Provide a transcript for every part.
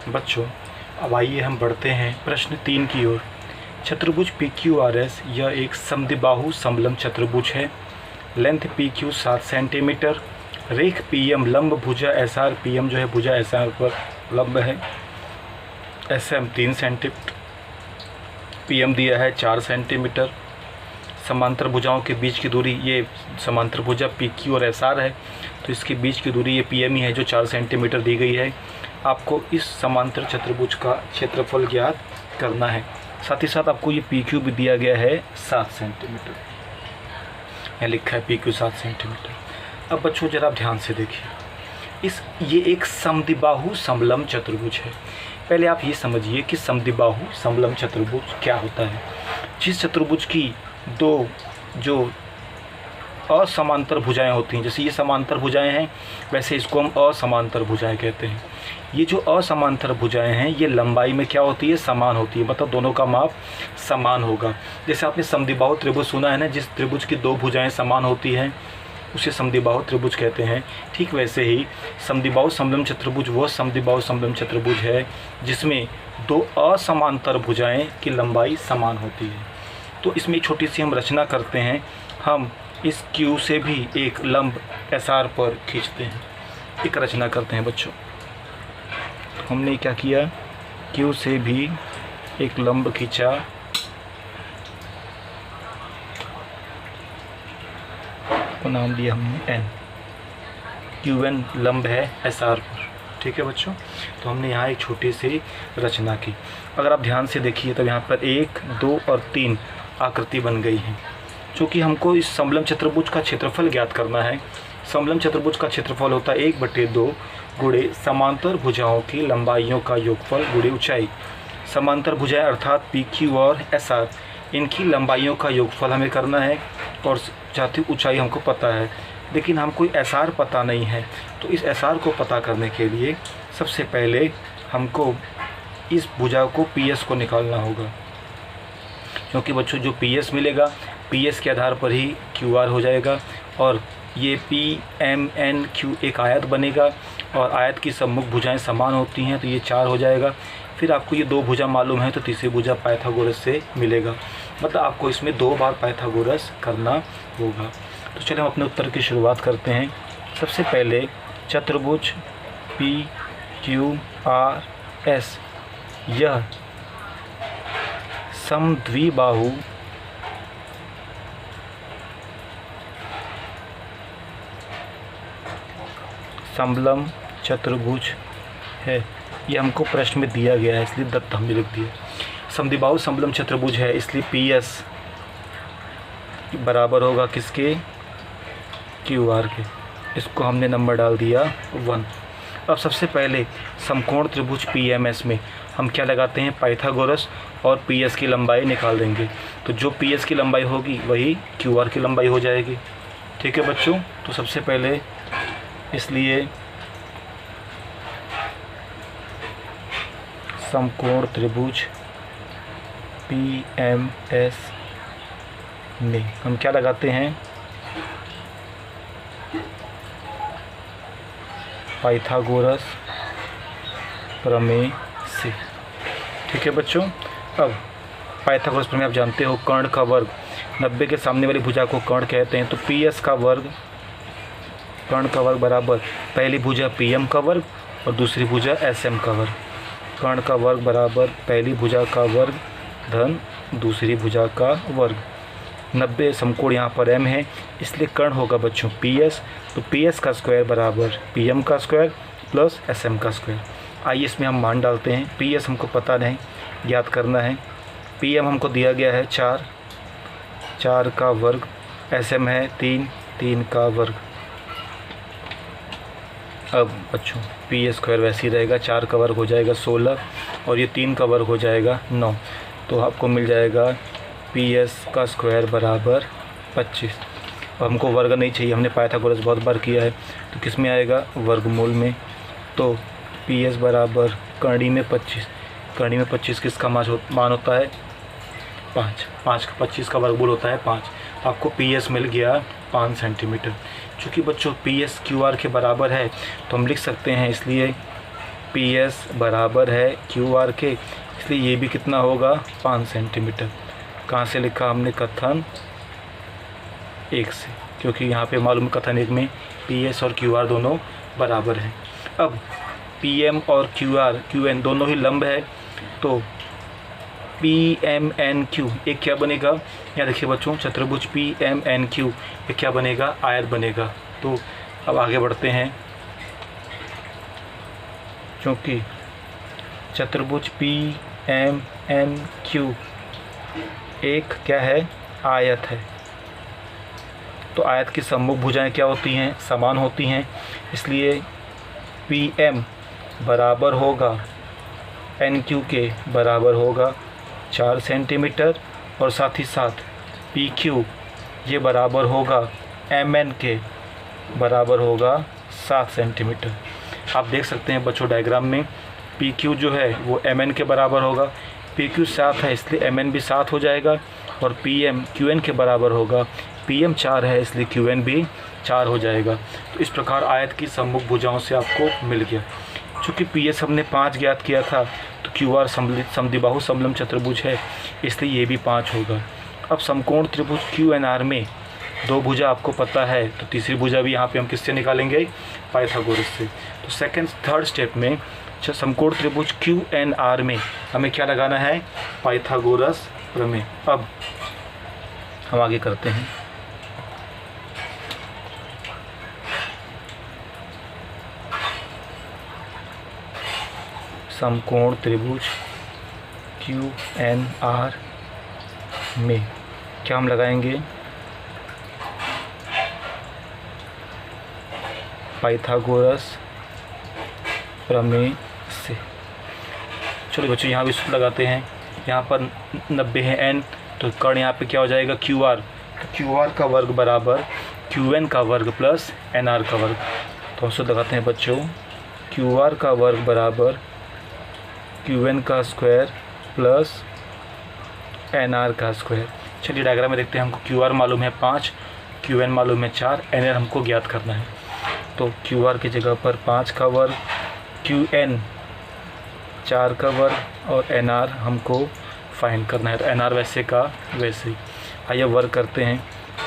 बच्चों अब आइए हम बढ़ते हैं प्रश्न 3 की ओर। चतुर्भुज PQRS यह एक समद्विबाहु समलंब चतुर्भुज है। लेंथ PQ 7 सेंटीमीटर, रेख PM लंब भुजा SR, PM जो है भुजा SR पर लंब है, SM 3 सेंटीमीटर, PM दिया है 4 सेंटीमीटर। समांतर भुजाओं के बीच की दूरी, ये समांतर भुजा PQ और SR है तो इसके बीच की दूरी ये PM ही है जो 4 सेंटीमीटर दी गई है। आपको इस समांतर चतुर्भुज का क्षेत्रफल ज्ञात करना है। साथ ही साथ आपको ये PQ भी दिया गया है 7 सेंटीमीटर, यहाँ लिखा है PQ 7 सेंटीमीटर। अब बच्चों जरा आप ध्यान से देखिए, ये एक समद्विबाहु समलंब चतुर्भुज है। पहले आप ये समझिए कि समद्विबाहु समलंब चतुर्भुज क्या होता है। जिस चतुर्भुज की दो जो असमांतर भुजाएं होती हैं, जैसे ये समांतर भुजाएं हैं वैसे इसको हम असमांतर भुजाएं कहते हैं। ये जो असमांतर भुजाएं हैं ये लंबाई में क्या होती है, समान होती है, मतलब दोनों का माप समान होगा। जैसे आपने समद्विबाहु त्रिभुज सुना है ना, जिस त्रिभुज की दो भुजाएं समान होती हैं उसे समद्विबाहु त्रिभुज कहते हैं। ठीक वैसे ही समद्विबाहु समलंब चतुर्भुज वो समद्विबाहु समलंब चतुर्भुज है जिसमें दो असमांतर भुजाएं की लंबाई समान होती है। तो इसमें एक छोटी सी हम रचना करते हैं। हम इस Q से भी एक लंब SR पर खींचते हैं, एक रचना करते हैं बच्चों। हमने क्या किया, Q से भी एक लंब खींचा, को नाम दिया हमने N। QN लंब है SR पर। ठीक है बच्चों, तो हमने यहाँ एक छोटी सी रचना की। अगर आप ध्यान से देखिए तो यहाँ पर 1, 2 और 3 आकृति बन गई है। चूँकि हमको इस समलंब चतुर्भुज का क्षेत्रफल ज्ञात करना है। समलंब चतुर्भुज का क्षेत्रफल होता है 1/2 गुणे समांतर भुजाओं की लंबाइयों का योगफल गुणे ऊंचाई। समांतर भुजाएं अर्थात PQ और SR, इनकी लंबाइयों का योगफल हमें करना है और साथ ही ऊंचाई हमको पता है, लेकिन हमको SR पता नहीं है। तो इस SR को पता करने के लिए सबसे पहले हमको इस भुजा को PS को निकालना होगा, क्योंकि बच्चों जो PS मिलेगा PS के आधार पर ही QR हो जाएगा और ये PMNQ एक आयत बनेगा और आयत की सम्मुख भुजाएं समान होती हैं तो ये 4 हो जाएगा। फिर आपको ये 2 भुजा मालूम है तो तीसरी भुजा पाइथागोरस से मिलेगा, मतलब आपको इसमें 2 बार पाइथागोरस करना होगा। तो चलिए हम अपने उत्तर की शुरुआत करते हैं। सबसे पहले चतुर्भुज PQRS यह समद्विबाहु समलंब चतुर्भुज है। ये हमको प्रश्न में दिया गया है इसलिए दत्त हमने लिख दिया। समद्विबाहु समलंब चतुर्भुज है इसलिए PS बराबर होगा किसके, QR के। इसको हमने नंबर डाल दिया 1। अब सबसे पहले समकोण त्रिभुज PMS में हम क्या लगाते हैं, पाइथागोरस, और PS की लंबाई निकाल देंगे। तो जो PS की लंबाई होगी वही QR की लंबाई हो जाएगी। ठीक है बच्चों, तो सबसे पहले इसलिए समकोण त्रिभुज PMS में हम क्या लगाते हैं, पाइथागोरस प्रमेय से। ठीक है बच्चों, अब पाइथागोरस प्रमेय आप जानते हो, कर्ण का वर्ग 90 के सामने वाली भुजा को कर्ण कहते हैं। तो PS का वर्ग, कर्ण का वर्ग बराबर पहली भुजा PM का वर्ग और दूसरी भुजा SM का वर्ग। कर्ण का वर्ग बराबर पहली भुजा का वर्ग धन दूसरी भुजा का वर्ग। 90 समकोण यहाँ पर M है इसलिए कर्ण होगा बच्चों PS। तो PS का स्क्वायर बराबर PM का स्क्वायर प्लस SM का स्क्वायर। आइए इसमें हम मान डालते हैं। PS हमको पता नहीं, याद करना है। PM हमको दिया गया है 4, 4 का वर्ग, SM है 3, 3 का वर्ग। अब बच्चों PS स्क्वायर वैसे ही रहेगा, 4 का वर्ग हो जाएगा 16 और ये 3 का वर्ग हो जाएगा 9। तो आपको मिल जाएगा PS का स्क्वायर बराबर 25। अब हमको वर्ग नहीं चाहिए, हमने पाइथागोरस बहुत बार किया है, तो किस में आएगा, वर्गमूल में। तो PS बराबर कर्ण में 25, कर्ण में 25 किसका मान होता है, 5, 5 का 25 का वर्गमूल होता है 5। आपको PS मिल गया 5 सेंटीमीटर। चूँकि बच्चों PS QR के बराबर है तो हम लिख सकते हैं, इसलिए पी एस बराबर है क्यू आर के, इसलिए ये भी कितना होगा 5 सेंटीमीटर। कहाँ से लिखा हमने कथन 1 से, क्योंकि यहाँ पे मालूम कथन 1 में पी एस और क्यू आर दोनों बराबर हैं। अब पी एम और क्यू आर क्यू एन दोनों ही लंब है, तो पी एम एन क्यू एक क्या बनेगा, यहाँ देखिए बच्चों चतुर्भुज पी एम एन क्यू एक क्या बनेगा, आयत बनेगा। तो अब आगे बढ़ते हैं, क्योंकि चतुर्भुज पी एम एन क्यू एक क्या है, आयत है, तो आयत की सम्मुख भुजाएं क्या होती हैं, समान होती हैं, इसलिए पी एम बराबर होगा एन क्यू के बराबर होगा 4 सेंटीमीटर, और साथ ही साथ पी क्यू ये बराबर होगा एम एन के बराबर होगा 7 सेंटीमीटर। आप देख सकते हैं बच्चों डायग्राम में पी क्यू जो है वो एम एन के बराबर होगा, पी क्यू 7 है इसलिए एम एन भी 7 हो जाएगा, और पी एम क्यू एन के बराबर होगा, पी एम 4 है इसलिए क्यू एन भी 4 हो जाएगा। तो इस प्रकार आयत की सम्मुख भुजाओं से आपको मिल गया। चूँकि पी एस हमने 5 ज्ञात किया था, तो क्यू आर समद्विबाहु समलंब चतुर्भुज है, इसलिए ये भी 5 होगा। अब समकोण त्रिभुज क्यू एन आर में 2 भुजा आपको पता है, तो तीसरी भुजा भी यहाँ पे हम किससे निकालेंगे, पाइथागोरस से। तो थर्ड स्टेप में समकोण त्रिभुज क्यू एन आर में हमें क्या लगाना है, पाइथागोरस प्रमेय। अब हम आगे करते हैं, समकोण त्रिभुज क्यू एन आर में क्या हम लगाएंगे, पाइथागोरस प्रमेय से। चलो बच्चों यहाँ भी सूत्र लगाते हैं, यहाँ पर 90 है एन, तो कर्ण यहाँ पे क्या हो जाएगा क्यू आर, तो क्यू आर का वर्ग बराबर क्यू एन का वर्ग प्लस एन आर का वर्ग। तो हम सूत्र लगाते हैं बच्चों, क्यू आर का वर्ग बराबर क्यू एन का स्क्वायर प्लस एन आर का स्क्वायर। चलिए डायग्राम में देखते हैं, हमको क्यू आर मालूम है 5, क्यू एन मालूम है 4, एन आर हमको ज्ञात करना है। तो क्यू आर की जगह पर 5 का वर्ग, क्यू एन 4 का वर्ग, और एन आर हमको फाइंड करना है। तो एन आर वैसे का वैसे ही, आइए वर्ग करते हैं।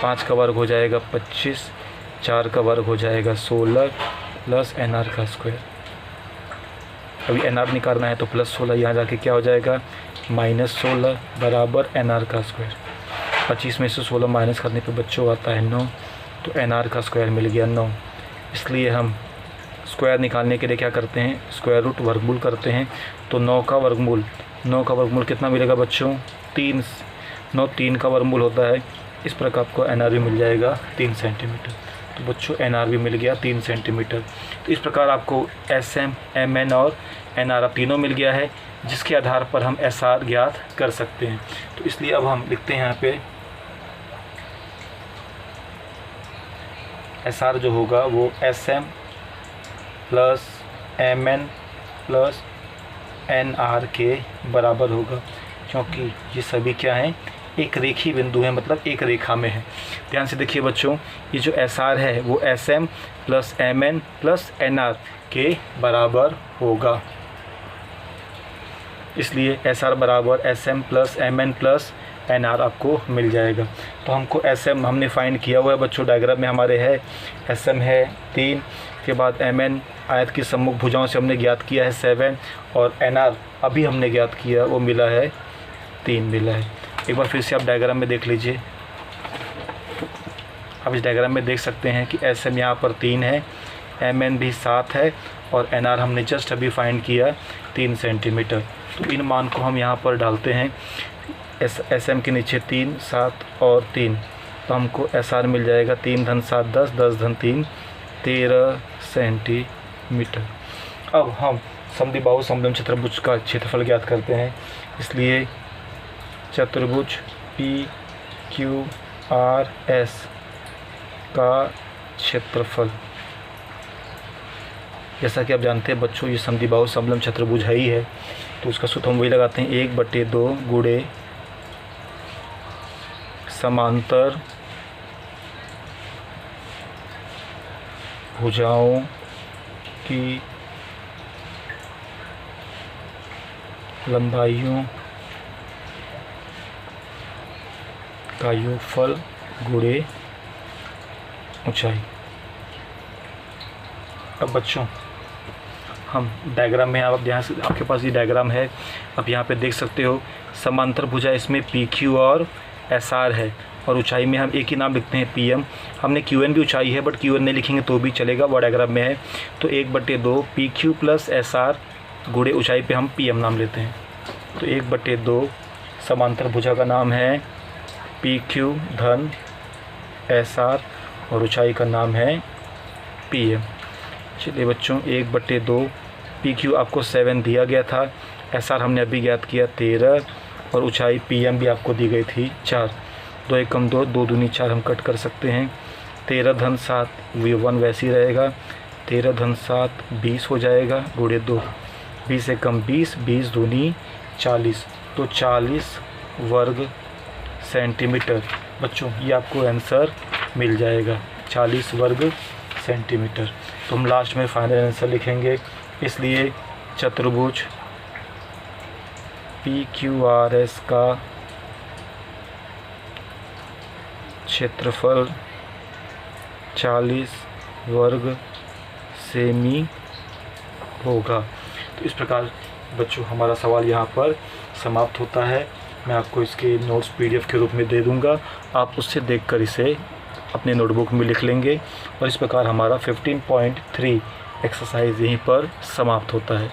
5 का वर्ग हो जाएगा 25, 4 का वर्ग हो जाएगा 16 प्लस एन आर का स्क्वायर। अभी एन आर निकालना है, तो प्लस 16 यहाँ जाके क्या हो जाएगा, -16 बराबर एन आर का स्क्वायर। 25 में से 16 माइनस करने पे बच्चों आता है 9, तो एन आर का स्क्वायर मिल गया 9। इसलिए हम स्क्वायर निकालने के लिए क्या करते हैं, स्क्वायर रूट वर्गमूल करते हैं। तो 9 का वर्गमूल कितना मिलेगा बच्चों, 3। 9 3 का वर्गमूल होता है, इस प्रकार आपको एन आर भी मिल जाएगा 3 सेंटीमीटर। तो बच्चों एन आर भी मिल गया 3 सेंटीमीटर। तो इस प्रकार आपको एस एम, एम एन और एन आर तीनों मिल गया है, जिसके आधार पर हम एस आर ज्ञात कर सकते हैं। तो इसलिए अब हम लिखते हैं यहाँ पे एस आर जो होगा वो S M plus M N plus N R के बराबर होगा, क्योंकि ये सभी क्या हैं, एक रेखीय बिंदु है, मतलब एक रेखा में है। ध्यान से देखिए बच्चों, ये जो एस आर है वो S M plus M N plus N R के बराबर होगा, इसलिए एस आर बराबर S M plus M N plus N R आपको मिल जाएगा। तो हमको एस एम हमने फाइंड किया हुआ है बच्चों, डायग्राम में हमारे है एस एम है 3, के बाद एम एन आयत की सम्मुख भुजाओं से हमने ज्ञात किया है 7, और एन आर अभी हमने ज्ञात किया वो मिला है 3 मिला है। एक बार फिर से आप डायग्राम में देख लीजिए, आप इस डायग्राम में देख सकते हैं कि एस एम यहाँ पर 3 है, एम एन भी 7 है, और एन आर हमने जस्ट अभी फाइंड किया 3 सेंटीमीटर। तो इन मान को हम यहाँ पर डालते हैं, एस एम के नीचे 3, 7 और 3, तो हमको एस आर मिल जाएगा 3 धन 7 10, 10 धन 3 13 सेंटीमीटर। अब हम समद्विबाहु समलंब चतुर्भुज का क्षेत्रफल ज्ञात करते हैं, इसलिए चतुर्भुज पी क्यू आर एस का क्षेत्रफल, जैसा कि आप जानते हैं बच्चों ये समद्विबाहु समलंब चतुर्भुज है ही है, तो उसका सूत्र हम वही लगाते हैं 1/2 गुणे समांतर भुजाओं की लंबाइयों का योगफल गुणे ऊंचाई। अब बच्चों हम डायग्राम में, आप यहाँ से आपके पास ये डायग्राम है, आप यहाँ पे देख सकते हो समांतर भुजा, इसमें पी क्यू और एस आर है, और ऊंचाई में हम एक ही नाम लिखते हैं पी एम। हमने क्यू एन भी ऊंचाई है, बट क्यू एन नहीं लिखेंगे तो भी चलेगा, वो डायग्राम में है। तो 1/2 P Q plus S R गुणे ऊंचाई पे हम पी एम नाम लेते हैं। तो 1/2 समांतर भुजा का नाम है पी क्यू धन एस आर, और ऊंचाई का नाम है पी एम। चलिए बच्चों, 1/2 पी क्यू आपको 7 दिया गया था, एस आर हमने अभी ज्ञात किया 13, और ऊंचाई पी एम भी आपको दी गई थी 4। 2 एकम 2, 2 दूनी 4 हम कट कर सकते हैं। 13 धन 7 V1 वैसे ही रहेगा, 13 धन 7 20 हो जाएगा, गुणे 2, 20 एकम 20, 20 दूनी 40, तो 40 वर्ग सेंटीमीटर। बच्चों ये आपको आंसर मिल जाएगा, 40 वर्ग सेंटीमीटर। तो हम लास्ट में फाइनल आंसर लिखेंगे, इसलिए चतुर्भुज PQRS का क्षेत्रफल 40 वर्ग सेमी होगा। तो इस प्रकार बच्चों हमारा सवाल यहाँ पर समाप्त होता है। मैं आपको इसके नोट्स PDF के रूप में दे दूँगा, आप उससे देखकर इसे अपने नोटबुक में लिख लेंगे, और इस प्रकार हमारा 15.3 एक्सरसाइज यहीं पर समाप्त होता है।